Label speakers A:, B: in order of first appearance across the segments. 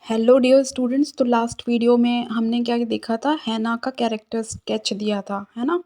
A: Hello dear students. तो last video में हमने क्या देखा था, हैना का कैरेक्टर स्केच दिया था, है ना।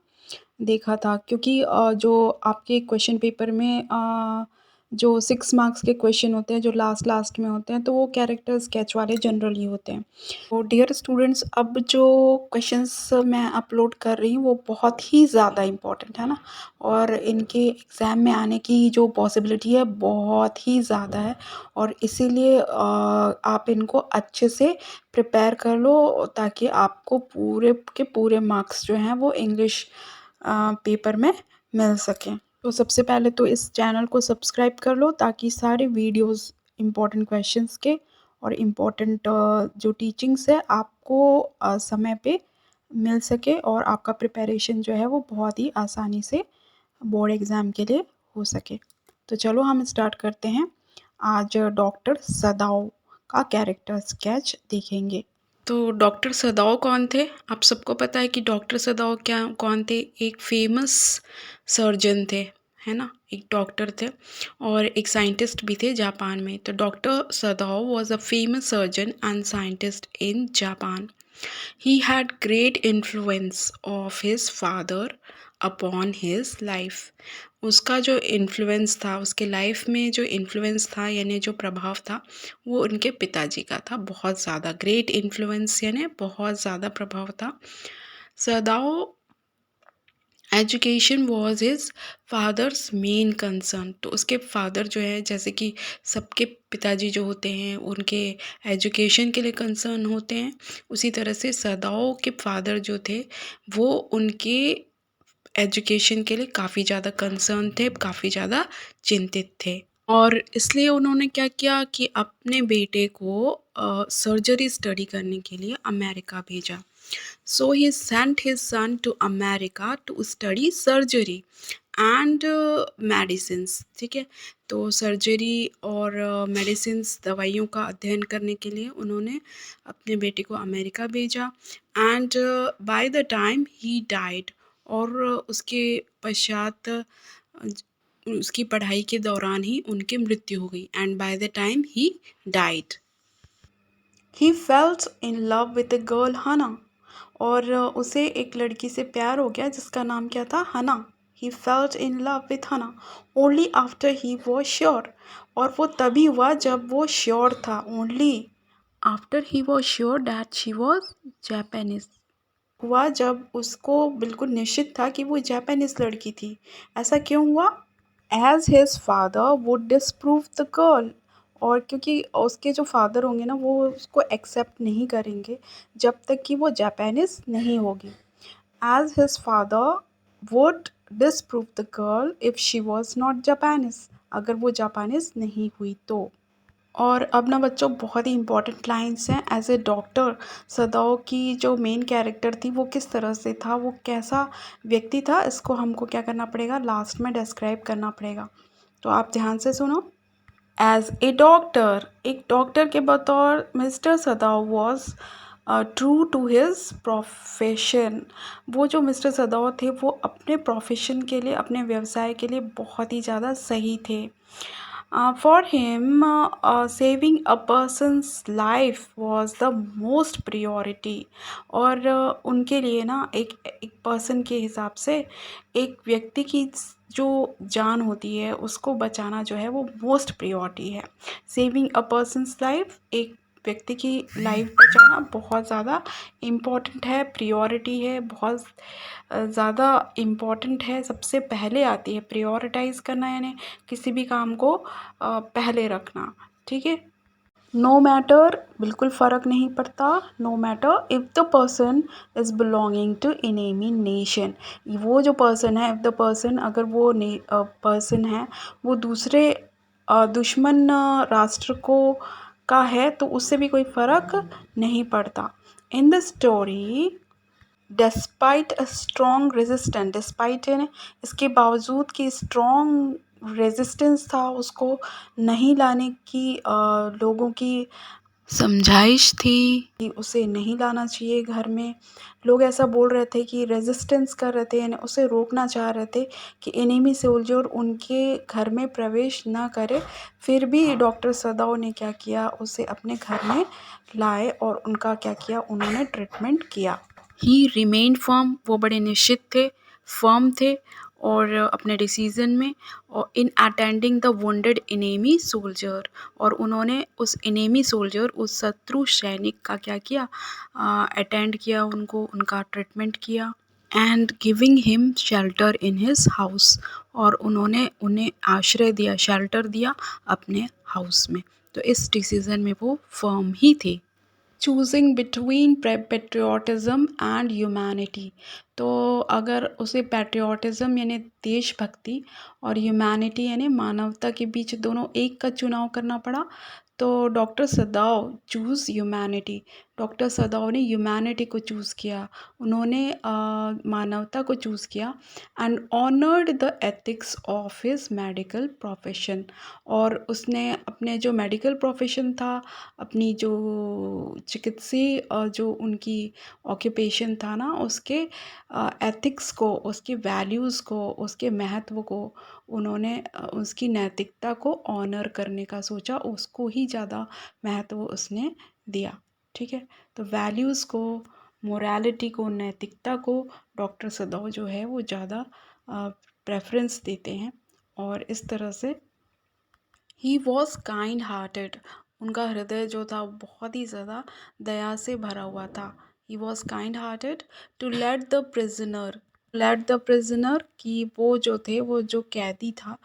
A: देखा था क्योंकि जो आपके क्वेश्चन पेपर में जो 6 मार्क्स के क्वेश्चन होते हैं जो लास्ट लास्ट में होते हैं, तो वो कैरेक्टर स्केच वाले जनरली होते हैं। तो डियर स्टूडेंट्स, अब जो क्वेश्चंस मैं अपलोड कर रही हूँ वो बहुत ही ज़्यादा इम्पोर्टेंट है ना, और इनके एग्ज़ाम में आने की जो पॉसिबिलिटी है बहुत ही ज़्यादा है। और इसीलिए आप इनको अच्छे से प्रिपेयर कर लो ताकि आपको पूरे के पूरे मार्क्स जो हैं वो इंग्लिश पेपर में मिल सकें। तो सबसे पहले तो इस चैनल को सब्सक्राइब कर लो ताकि सारे वीडियोस इम्पोर्टेंट क्वेश्चंस के और इम्पोर्टेंट जो टीचिंग्स है आपको समय पे मिल सके, और आपका प्रिपरेशन जो है वो बहुत ही आसानी से बोर्ड एग्ज़ाम के लिए हो सके। तो चलो हम स्टार्ट करते हैं। आज डॉक्टर सदाओ का कैरेक्टर स्केच देखेंगे। तो डॉक्टर सदाओ कौन थे? आप सबको पता है कि डॉक्टर सदाओ क्या कौन थे। एक फेमस सर्जन थे, है ना। एक डॉक्टर थे और एक साइंटिस्ट भी थे जापान में। तो doctor Sadao was a famous surgeon and scientist in Japan. He had great influence of his father upon his life. उसका जो इन्फ्लुएंस था, उसके लाइफ में जो इन्फ्लुएंस था यानी जो प्रभाव था, वो उनके पिताजी का था। बहुत ज़्यादा ग्रेट इन्फ्लुएंस यानी बहुत ज़्यादा प्रभाव था। Sadao education was his father's main concern. तो उसके फादर जो है, जैसे कि सबके पिताजी जो होते हैं उनके एजुकेशन के लिए कंसर्न होते हैं, उसी तरह से सदाओ के फादर जो थे वो उनके एजुकेशन के लिए काफ़ी ज़्यादा कंसर्न थे, काफ़ी ज़्यादा चिंतित थे। और इसलिए उन्होंने क्या किया कि अपने बेटे को सर्जरी स्टडी करने के लिए अमेरिका भेजा। So he sent his son to America to study surgery and medicines. ठीक है, तो सर्जरी और मेडिसिन्स दवाइयों का अध्ययन करने के लिए उन्होंने अपने बेटे को अमेरिका भेजा। And by the time he died, और उसके पश्चात उसकी पढ़ाई के दौरान ही उनकी मृत्यु हो गई। And by the time he died he felt in love with a girl हना, और उसे एक लड़की से प्यार हो गया जिसका नाम क्या था, Hana. He felt in love with Hana only after he was sure, और वो तभी हुआ जब वो श्योर था। Only after he was sure that she was Japanese, हुआ जब उसको बिल्कुल निश्चित था कि वो जापानीज लड़की थी। ऐसा क्यों हुआ? As his father would disapprove the girl, और क्योंकि उसके जो फादर होंगे ना वो उसको एक्सेप्ट नहीं करेंगे जब तक कि वो जापानीज नहीं होगी। As his father would disapprove the girl if she was not Japanese, अगर वो जापानीज नहीं हुई तो। और अब ना बच्चों, बहुत ही इंपॉर्टेंट लाइंस हैं। एज ए डॉक्टर सदाओ की जो मेन कैरेक्टर थी वो किस तरह से था, वो कैसा व्यक्ति था, इसको हमको क्या करना पड़ेगा, लास्ट में डिस्क्राइब करना पड़ेगा। तो आप ध्यान से सुनो। एज ए डॉक्टर, एक डॉक्टर के बतौर mister Sadao was true to his profession. वो जो मिस्टर सदाओ थे वो अपने प्रोफेशन के लिए, अपने व्यवसाय के लिए बहुत ही ज़्यादा सही थे। For him saving a person's life was the most priority, और उनके लिए ना एक एक पर्सन के हिसाब से एक व्यक्ति की जो जान होती है उसको बचाना जो है वो मोस्ट प्रियोरिटी है। सेविंग अ पर्सनस लाइफ, एक व्यक्ति की लाइफ बचाना बहुत ज़्यादा इम्पॉर्टेंट है, प्रियोरिटी है, बहुत ज़्यादा इम्पॉर्टेंट है, सबसे पहले आती है। प्रियोरिटाइज़ करना यानी किसी भी काम को पहले रखना। ठीक है, नो मैटर, बिल्कुल फ़र्क नहीं पड़ता। No matter if the person is belonging to enemy nation, वो जो पर्सन है, इफ़ द पर्सन, अगर वो पर्सन है वो दूसरे दुश्मन राष्ट्र को का है तो उससे भी कोई फ़र्क नहीं पड़ता। In the story despite a strong resistance, despite यानी इसके बावजूद कि स्ट्रॉन्ग रेजिस्टेंस था उसको नहीं लाने की लोगों की समझाइश थी कि उसे नहीं लाना चाहिए घर में। लोग ऐसा बोल रहे थे कि रेज़िस्टेंस कर रहे थे, यानी उसे रोकना चाह रहे थे कि एनिमी सोल्जर उनके घर में प्रवेश ना करे। फिर भी डॉक्टर सदाओ ने क्या किया, उसे अपने घर में लाए और उनका क्या किया, उन्होंने ट्रीटमेंट किया। ही रिमेन्ड फर्म, वो बड़े निश्चित थे, फर्म थे और अपने डिसीजन में, और in attending the wounded enemy soldier, और उन्होंने उस एनिमी सोल्जर, उस शत्रु सैनिक का क्या किया, अटेंड किया, उनको उनका ट्रीटमेंट किया। And giving him shelter in his house, और उन्होंने उन्हें आश्रय दिया, शेल्टर दिया अपने हाउस में। तो इस डिसीजन में वो फर्म ही थे। Choosing between patriotism and humanity, तो अगर उसे पेट्रियाटिज़म यानी देशभक्ति और ह्यूमैनिटी यानी मानवता के बीच दोनों एक का चुनाव करना पड़ा, तो डॉक्टर सदाव चूज़ ह्यूमैनिटी। डॉक्टर सदाव ने ह्यूमैनिटी को चूज़ किया, उन्होंने मानवता को चूज़ किया। And honoured the ethics of his medical profession, और उसने अपने जो मेडिकल प्रोफेशन था, अपनी जो चिकित्सीय जो उनकी ऑक्यूपेशन था ना, उसके एथिक्स को, उसके वैल्यूज़ को, उसके महत्व को उन्होंने उसकी नैतिकता को ऑनर करने का सोचा, उसको ही ज़्यादा महत्व उसने दिया। ठीक है, तो वैल्यूज़ को, मोरालिटी को, नैतिकता को डॉक्टर सदाव जो है वो ज़्यादा प्रेफरेंस देते हैं। और इस तरह से ही वॉज काइंड हार्टेड, उनका हृदय जो था बहुत ही ज़्यादा दया से भरा हुआ था। He was kind hearted to let the prisoner, कि वो जो थे, वो जो कैदी था,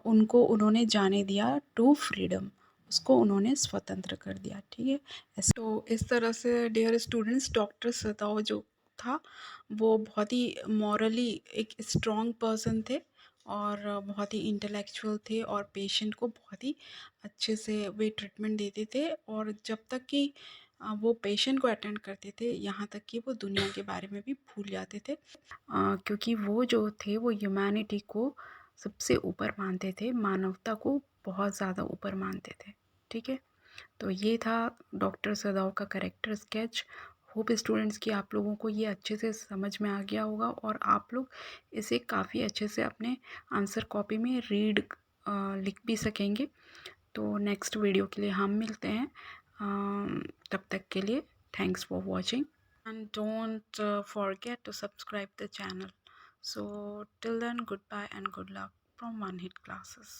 A: उनको उन्होंने जाने दिया टू फ्रीडम, उसको उन्होंने स्वतंत्र कर दिया। ठीक है, तो इस तरह से डियर स्टूडेंट्स, डॉक्टर सदाव जो था वो बहुत ही मॉरली एक स्ट्रॉन्ग पर्सन थे, और बहुत ही इंटेलेक्चुअल थे, और पेशेंट को बहुत ही अच्छे से वे ट्रीटमेंट देते थे। और जब तक कि वो पेशेंट को अटेंड करते थे, यहाँ तक कि वो दुनिया के बारे में भी भूल जाते थे, क्योंकि वो जो थे वो ह्यूमैनिटी को सबसे ऊपर मानते थे, मानवता को बहुत ज़्यादा ऊपर मानते थे। ठीक है, तो ये था डॉक्टर सदाव का कैरेक्टर स्केच। होप स्टूडेंट्स कि आप लोगों को ये अच्छे से समझ में आ गया होगा, और आप लोग इसे काफ़ी अच्छे से अपने आंसर कॉपी में लिख भी सकेंगे। तो नेक्स्ट वीडियो के लिए हम मिलते हैं, तब तक के लिए thanks for watching, and don't forget to subscribe the channel. So till then, goodbye and good luck from One Hit Classes.